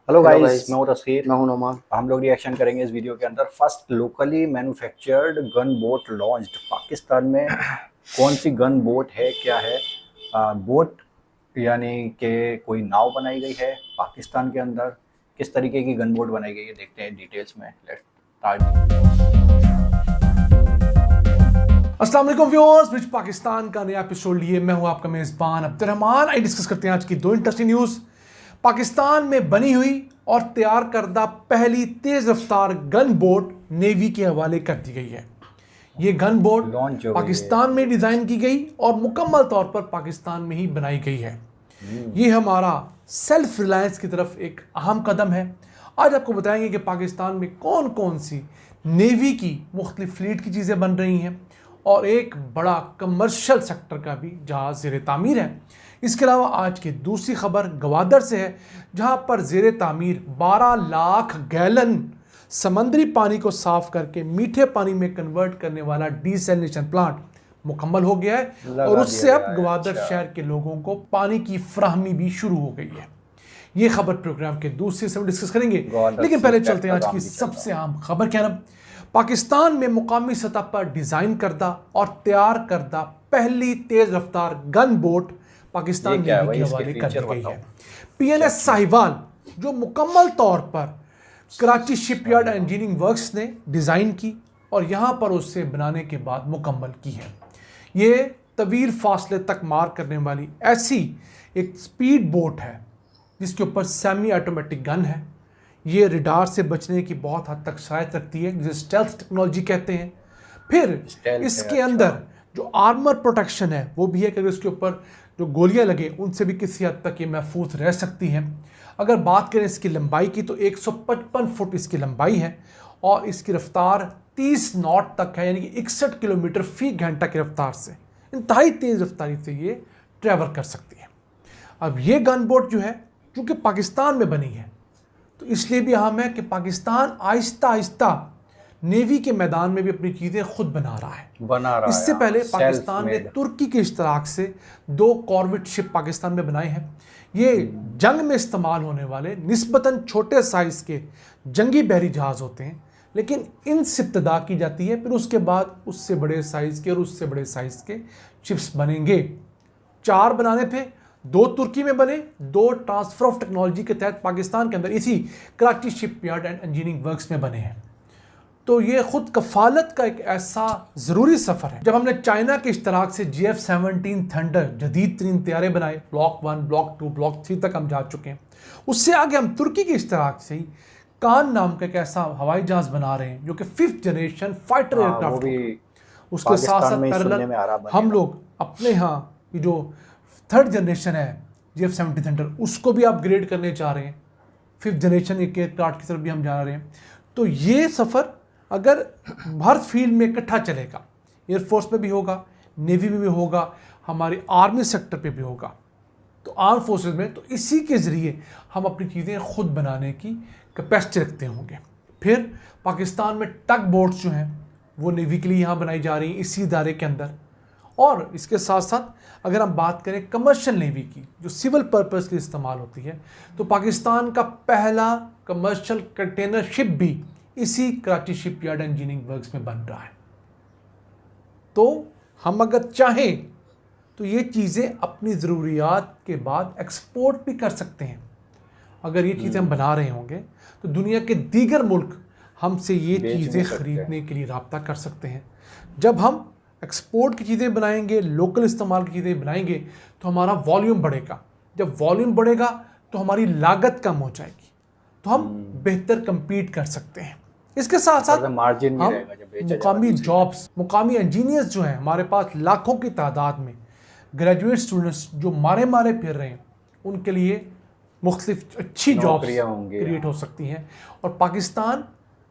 Hello hello guys, guys. मैं हूं तस्कीर। मैं हूं नोमान। हम लोग रिएक्शन करेंगे इस वीडियो के अंदर। First locally manufactured gun boat launched Pakistan में। कौन सी गन बोट है, क्या है? बोट यानी कि कोई नाव बनाई गई है पाकिस्तान के अंदर। किस तरीके की गन बोट बनाई गई है देखते हैं डिटेल्स में। Let's start. अस्सलाम वालेकुम व्यूअर्स, विच पाकिस्तान का नया एपिसोड लिए मैं हूं आपका मेज़बान अब्दुर्रहमान। आई डिस्कस करते हैं आज की दो इंटरेस्टिंग न्यूज़। पाकिस्तान में बनी हुई और तैयार करदा पहली तेज़ रफ्तार गन बोट नेवी के हवाले कर दी गई है। ये गन बोट लॉन्च हो गई पाकिस्तान में डिज़ाइन की गई और मुकम्मल तौर पर पाकिस्तान में ही बनाई गई है। ये हमारा सेल्फ रिलायंस की तरफ एक अहम कदम है। आज आपको बताएंगे कि पाकिस्तान में कौन कौन सी नेवी की मुख्तलिफ फ्लीट की चीज़ें बन रही हैं और एक बड़ा कमर्शियल सेक्टर का भी जहाज़ ज़ेर तामीर है। इसके अलावा आज की दूसरी खबर गवादर से है, जहां पर ज़ेर तामीर 12 लाख गैलन समंदरी पानी को साफ करके मीठे पानी में कन्वर्ट करने वाला डिसैलिनेशन प्लांट मुकम्मल हो गया है और उससे अब गवादर शहर के लोगों को पानी की फ्राहमी भी शुरू हो गई है। ये खबर प्रोग्राम के दूसरे हिस्से में डिस्कस करेंगे, लेकिन पहले चलते हैं आज की सबसे अहम खबर क्या नाम। पाकिस्तान में मुकामी सतह पर डिज़ाइन करदा और तैयार करदा पहली तेज़ रफ्तार गन बोट पाकिस्तान नेवी के हवाले कर दी गई है। PNS साहिवाल, जो मुकम्मल तौर पर कराची शिपयार्ड इंजीनियरिंग वर्क्स ने डिज़ाइन की और यहाँ पर उससे बनाने के बाद मुकम्मल की है। ये तवील फासले तक मार करने वाली ऐसी एक स्पीड बोट है जिसके ऊपर सेमी ऑटोमेटिक गन है। ये रडार से बचने की बहुत हद तक शायद रखती है, जिसे स्टेल्थ टेक्नोलॉजी कहते हैं। फिर इसके अंदर जो आर्मर प्रोटेक्शन है वो भी है कि अगर इसके ऊपर जो गोलियां लगे उनसे भी किसी हद तक ये महफूज रह सकती हैं। अगर बात करें इसकी लंबाई की तो 155 फुट इसकी लंबाई है और इसकी रफ्तार 30 नॉट तक है, यानी कि 61 किलोमीटर फी घंटा की रफ्तार से, इंतहाई तेज़ रफ्तारी से ये ट्रैवल कर सकती है। अब ये गन बोट जो है, चूँकि पाकिस्तान में बनी है तो इसलिए भी अहम है कि पाकिस्तान आहिस्ता आहिस्ता नेवी के मैदान में भी अपनी चीज़ें खुद बना रहा है। इससे पहले पाकिस्तान ने तुर्की के इश्तराक से 2 कॉर्वेट शिप पाकिस्तान में बनाए हैं। ये जंग में इस्तेमाल होने वाले निस्बतन छोटे साइज़ के जंगी बहरी जहाज़ होते हैं, लेकिन इनसे इब्तिदा की जाती है, फिर उसके बाद उससे बड़े साइज़ के और उससे बड़े साइज़ के शिप्स बनेंगे। 4 बनाने थे, 2 तुर्की में बने, 2 ट्रांसफ़र ऑफ टेक्नोलॉजी के तहत पाकिस्तान के अंदर इसी Karachi shipyard and engineering works में बने हैं। तो ये खुद कफालत का एक ऐसा ज़रूरी सफ़र है। जब हमने चाइना के इश्तराक से GF-17 थंडर जदीद तरीन तैयारे बनाए, ब्लॉक 1, ब्लॉक 2, ब्लॉक 3 तक हम जा चुके हैं। उससे आगे हम तुर्की के इश्तराक से ही कान नाम का एक ऐसा हवाई जहाज़ बना रहे हैं जो कि 5th जनरेशन फाइटर एयरक्राफ्ट है। उसके साथ साथ पैरेलल हम लोग अपने यहाँ की जो 3rd जनरेशन है GF-17 थंडर, उसको भी अपग्रेड करने जा रहे हैं। 5th जनरेशन एक एयरक्राफ्ट की तरफ भी हम जा रहे हैं। तो ये सफ़र अगर हर फील्ड में इकट्ठा चलेगा, एयरफोर्स में भी होगा, नेवी में भी होगा, हमारी आर्मी सेक्टर पे भी होगा, तो आर्म फोर्सेस में, तो इसी के ज़रिए हम अपनी चीज़ें खुद बनाने की कैपेसिटी रखते होंगे। फिर पाकिस्तान में टग बोट्स जो हैं वो नेवी के लिए यहाँ बनाई जा रही हैं इसी इदारे के अंदर। और इसके साथ साथ अगर हम बात करें कमर्शियल नेवी की, जो सिविल पर्पस के इस्तेमाल होती है, तो पाकिस्तान का पहला कमर्शियल कंटेनर शिप भी इसी कराची शिपयार्ड इंजीनियरिंग वर्क्स में बन रहा है। तो हम अगर चाहें तो ये चीज़ें अपनी ज़रूरियात के बाद एक्सपोर्ट भी कर सकते हैं। अगर ये चीज़ें हम बना रहे होंगे तो दुनिया के दीगर मुल्क हमसे ये चीज़ें ख़रीदने के लिए रब्ता कर सकते हैं। जब हम एक्सपोर्ट की चीज़ें बनाएंगे, लोकल इस्तेमाल की चीज़ें बनाएंगे, तो हमारा वॉल्यूम बढ़ेगा। जब वॉल्यूम बढ़ेगा तो हमारी लागत कम हो जाएगी, तो हम बेहतर compete कर सकते हैं। इसके साथ साथ मार्जिन हम मुकामी जॉब्स, मुकामी इंजीनियर्स जो हैं, हमारे पास लाखों की तादाद में ग्रेजुएट स्टूडेंट्स जो मारे फिर रहे हैं, उनके लिए मुख्तलिफ अच्छी जॉब्स क्रिएट हो सकती हैं। और पाकिस्तान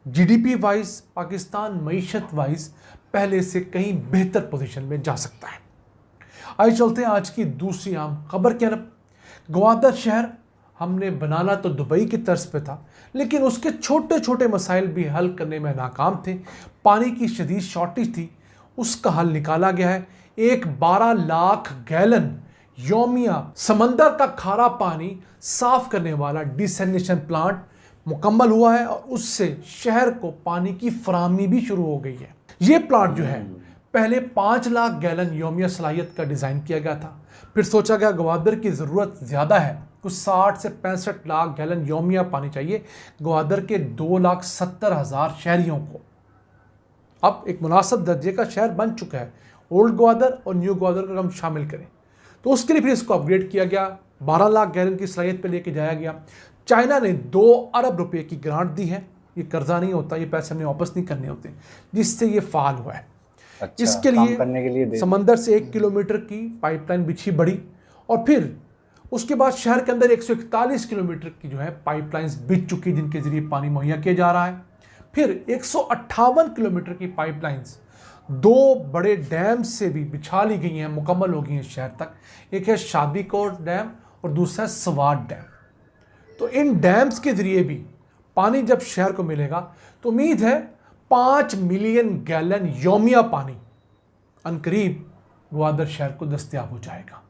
GDP वाइज, पाकिस्तान मईशत वाइज पहले से कहीं बेहतर पोजीशन में जा सकता है। आइए चलते हैं आज की दूसरी आम खबर की तरफ। गवादर शहर हमने बनाना तो दुबई की तर्ज पे था, लेकिन उसके छोटे छोटे मसाइल भी हल करने में नाकाम थे। पानी की शदीद शॉर्टेज थी, उसका हल निकाला गया है। एक 12 लाख गैलन योमिया समंदर का खारा पानी साफ करने वाला डिसैलिनेशन प्लांट मुकम्मल हुआ है और उससे शहर को पानी की फराहमी भी शुरू हो गई है। ये प्लांट जो है पहले 5 लाख गैलन योमिया सलाहियत का डिज़ाइन किया गया था, फिर सोचा गया ग्वादर की ज़रूरत ज़्यादा है, कुछ 60 से 65 लाख गैलन योमिया पानी चाहिए ग्वादर के 2,70,000 शहरियों को। अब एक मुनासिब दर्जे का शहर बन चुका है, ओल्ड ग्वादर और न्यू ग्वादर को हम शामिल करें तो उसके लिए फिर इसको अपग्रेड किया गया, 12 लाख गैलन की सलाहियत पे लेके जाया गया। चाइना ने 2 अरब रुपए की ग्रांट दी है, ये कर्जा नहीं होता, ये पैसे हमने वापस नहीं करने होते, जिससे ये फाल हुआ है। अच्छा, इसके काम लिए करने के लिए समंदर से 1 किलोमीटर की पाइपलाइन बिछी बड़ी और फिर उसके बाद शहर के अंदर 141 किलोमीटर की जो है पाइपलाइंस बिछ चुकी जिनके जरिए पानी मुहैया किया जा रहा है। फिर 158 किलोमीटर की पाइपलाइंस 2 बड़े डैम से भी बिछा ली गई हैं, मुकम्मल हो गई हैं शहर तक। एक है शादीकोट डैम और दूसरा है स्वाट डैम। तो इन डैम्स के जरिए भी पानी जब शहर को मिलेगा तो उम्मीद है 5 मिलियन गैलन योमिया पानी अनकरीब ग्वादर शहर को दस्तयाब हो जाएगा।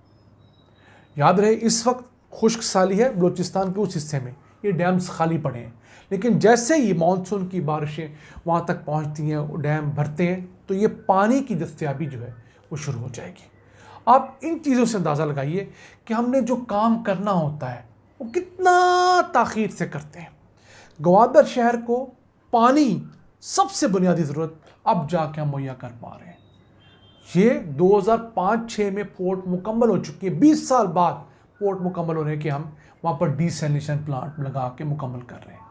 याद रहे इस वक्त खुश्क साली है, बलूचिस्तान के उस हिस्से में ये डैम्स खाली पड़े हैं, लेकिन जैसे ही मानसून की बारिशें वहाँ तक पहुँचती हैं, डैम भरते हैं तो ये पानी की दस्तयाबी जो है वो शुरू हो जाएगी। आप इन चीज़ों से अंदाज़ा लगाइए कि हमने जो काम करना होता है वो कितना ताख़ीर से करते हैं। ग्वादर शहर को पानी सबसे बुनियादी ज़रूरत अब जाके हम मुहैया कर पा रहे हैं। ये 2005-06 में पोर्ट मुकम्मल हो चुकी है, 20 साल बाद पोर्ट मुकम्मल होने के हम वहाँ पर डिसैलिनेशन प्लांट लगा के मुकम्मल कर रहे हैं।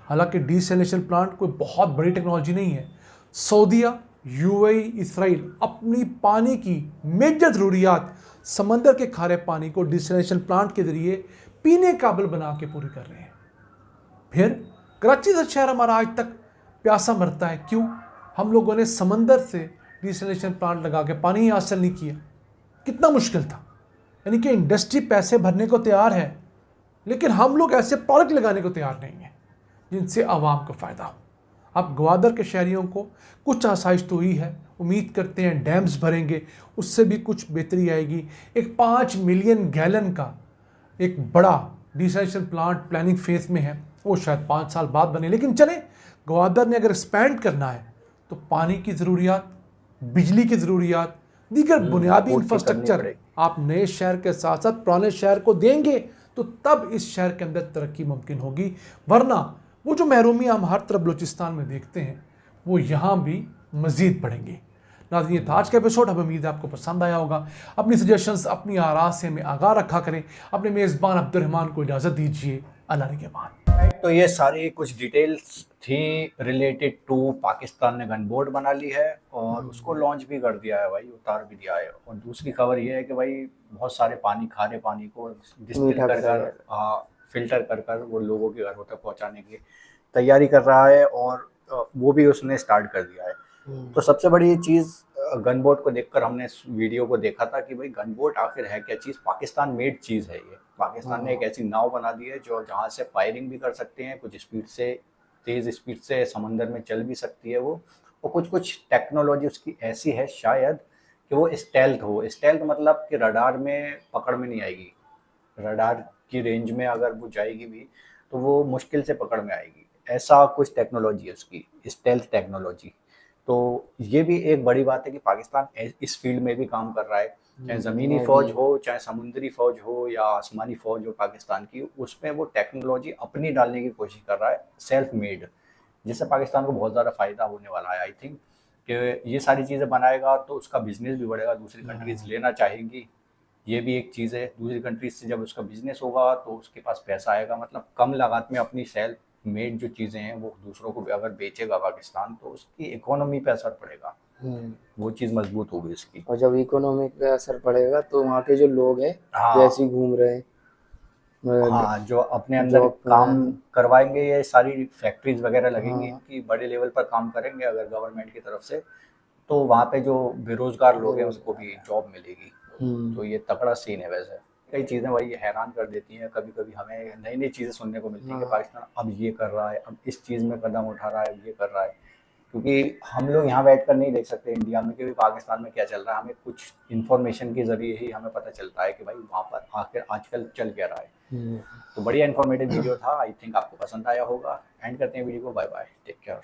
हालांकि डिसैलिनेशन प्लांट कोई बहुत बड़ी टेक्नोलॉजी नहीं है। सऊदीया, यूएई, इसराइल अपनी पानी की मेजर ज़रूरियात समंदर के खारे पानी को डिसैलिनेशन प्लांट के ज़रिए पीने काबिल बना के पूरी कर रहे हैं। फिर कराची जैसा शहर हमारा आज तक प्यासा मरता है, क्यों? हम लोगों ने समंदर से डिसैलिनेशन प्लांट लगा के पानी ही हासिल नहीं किया। कितना मुश्किल था। यानी कि इंडस्ट्री पैसे भरने को तैयार है, लेकिन हम लोग ऐसे प्रोडक्ट लगाने को तैयार नहीं हैं जिनसे आवाम को फ़ायदा हो। अब ग्वादर के शहरियों को कुछ आसाइश तो हुई है, उम्मीद करते हैं डैम्स भरेंगे उससे भी कुछ बेहतरी आएगी। एक 5 मिलियन गैलन का एक बड़ा डिसैलिनेशन प्लांट प्लानिंग फेज में है, वो शायद 5 साल बाद बने। लेकिन चले, ग्वादर ने अगर एक्सपैंड करना है तो पानी की ज़रूरियात, बिजली की ज़रूरियात, दीगर बुनियादी इंफ्रास्ट्रक्चर आप नए शहर के साथ साथ पुराने शहर को देंगे तो तब इस शहर के अंदर तरक्की मुमकिन होगी। वरना वो जो महरूमी हम हर तरफ बलूचिस्तान में देखते हैं वो यहाँ भी मज़ीद बढ़ेंगी। नाज़रीन, ये था आज का एपिसोड। हमें उम्मीद है आपको पसंद आया होगा। अपनी सजेशंस, अपनी आरा से हमें आगाह रखा करें। अपने मेज़बान अब्दुर्रहमान को इजाज़त दीजिए। अल्लाह निगहबान। तो ये सारी कुछ डिटेल्स थी रिलेटेड टू पाकिस्तान ने गन बोट बना ली है और उसको लॉन्च भी कर दिया है भाई, उतार भी दिया है। और दूसरी खबर ये है कि भाई बहुत सारे पानी, खारे पानी को डिस्टिल कर फिल्टर कर कर वो लोगों के घरों तक पहुंचाने की तैयारी कर रहा है और वो भी उसने स्टार्ट कर दिया है। तो सबसे बड़ी चीज़ गन बोट को देखकर हमने इस वीडियो को देखा था कि भाई गन बोट आखिर है क्या चीज़। पाकिस्तान मेड चीज़ है ये। पाकिस्तान ने एक ऐसी नाव बना दी है जो जहाँ से फायरिंग भी कर सकते हैं, कुछ स्पीड से, तेज़ स्पीड से समंदर में चल भी सकती है वो। और कुछ कुछ टेक्नोलॉजी उसकी ऐसी है शायद कि वो स्टेल्थ हो। स्टेल्थ मतलब कि रडार में पकड़ में नहीं आएगी, रडार की रेंज में अगर वो जाएगी भी तो वो मुश्किल से पकड़ में आएगी। ऐसा कुछ टेक्नोलॉजी है उसकी, स्टेल्थ टेक्नोलॉजी। तो ये भी एक बड़ी बात है कि पाकिस्तान इस फील्ड में भी काम कर रहा है, चाहे ज़मीनी फ़ौज हो, चाहे समुद्री फ़ौज हो या आसमानी फ़ौज हो पाकिस्तान की, उसमें वो टेक्नोलॉजी अपनी डालने की कोशिश कर रहा है, सेल्फ मेड, जिससे पाकिस्तान को बहुत ज़्यादा फ़ायदा होने वाला है। आई थिंक कि ये सारी चीज़ें बनाएगा तो उसका बिजनेस भी बढ़ेगा, दूसरी कंट्रीज़ लेना चाहेंगी। ये भी एक चीज़ है, दूसरी कंट्रीज से जब उसका बिजनेस होगा तो उसके पास पैसा आएगा। मतलब कम लागत में अपनी सेल्फ मेड जो चीज़ें हैं वो दूसरों को भी अगर बेचेगा पाकिस्तान तो उसकी इकोनॉमी पे असर पड़ेगा, वो चीज़ मजबूत होगी उसकी। और जब इकोनॉमी पे असर पड़ेगा तो वहाँ के जो लोग हैं हाँ, जैसे घूम रहे हैं, हाँ, जो अपने अंदर काम करवाएंगे, ये सारी फैक्ट्रीज वगैरह लगेंगी इनकी, बड़े लेवल पर काम करेंगे अगर गवर्नमेंट की तरफ से, तो वहाँ पे जो बेरोजगार लोग हैं उसको भी जॉब मिलेगी। तो ये तगड़ा सीन है। वैसे कई चीज़ें भाई हैरान कर देती हैं, कभी कभी हमें नई नई चीज़ें सुनने को मिलती है कि पाकिस्तान अब ये कर रहा है, अब इस चीज़ में कदम उठा रहा है, ये कर रहा है। क्योंकि हम लोग यहाँ बैठ कर नहीं देख सकते इंडिया में कि पाकिस्तान में क्या चल रहा है। हमें कुछ इन्फॉर्मेशन के ज़रिए ही हमें पता चलता है कि भाई वहाँ पर आखिर आजकल चल क्या रहा है। तो बढ़िया इन्फॉर्मेटिव वीडियो था, आई थिंक आपको पसंद आया होगा। एंड करते हैं वीडियो को, बाय बाय, टेक केयर।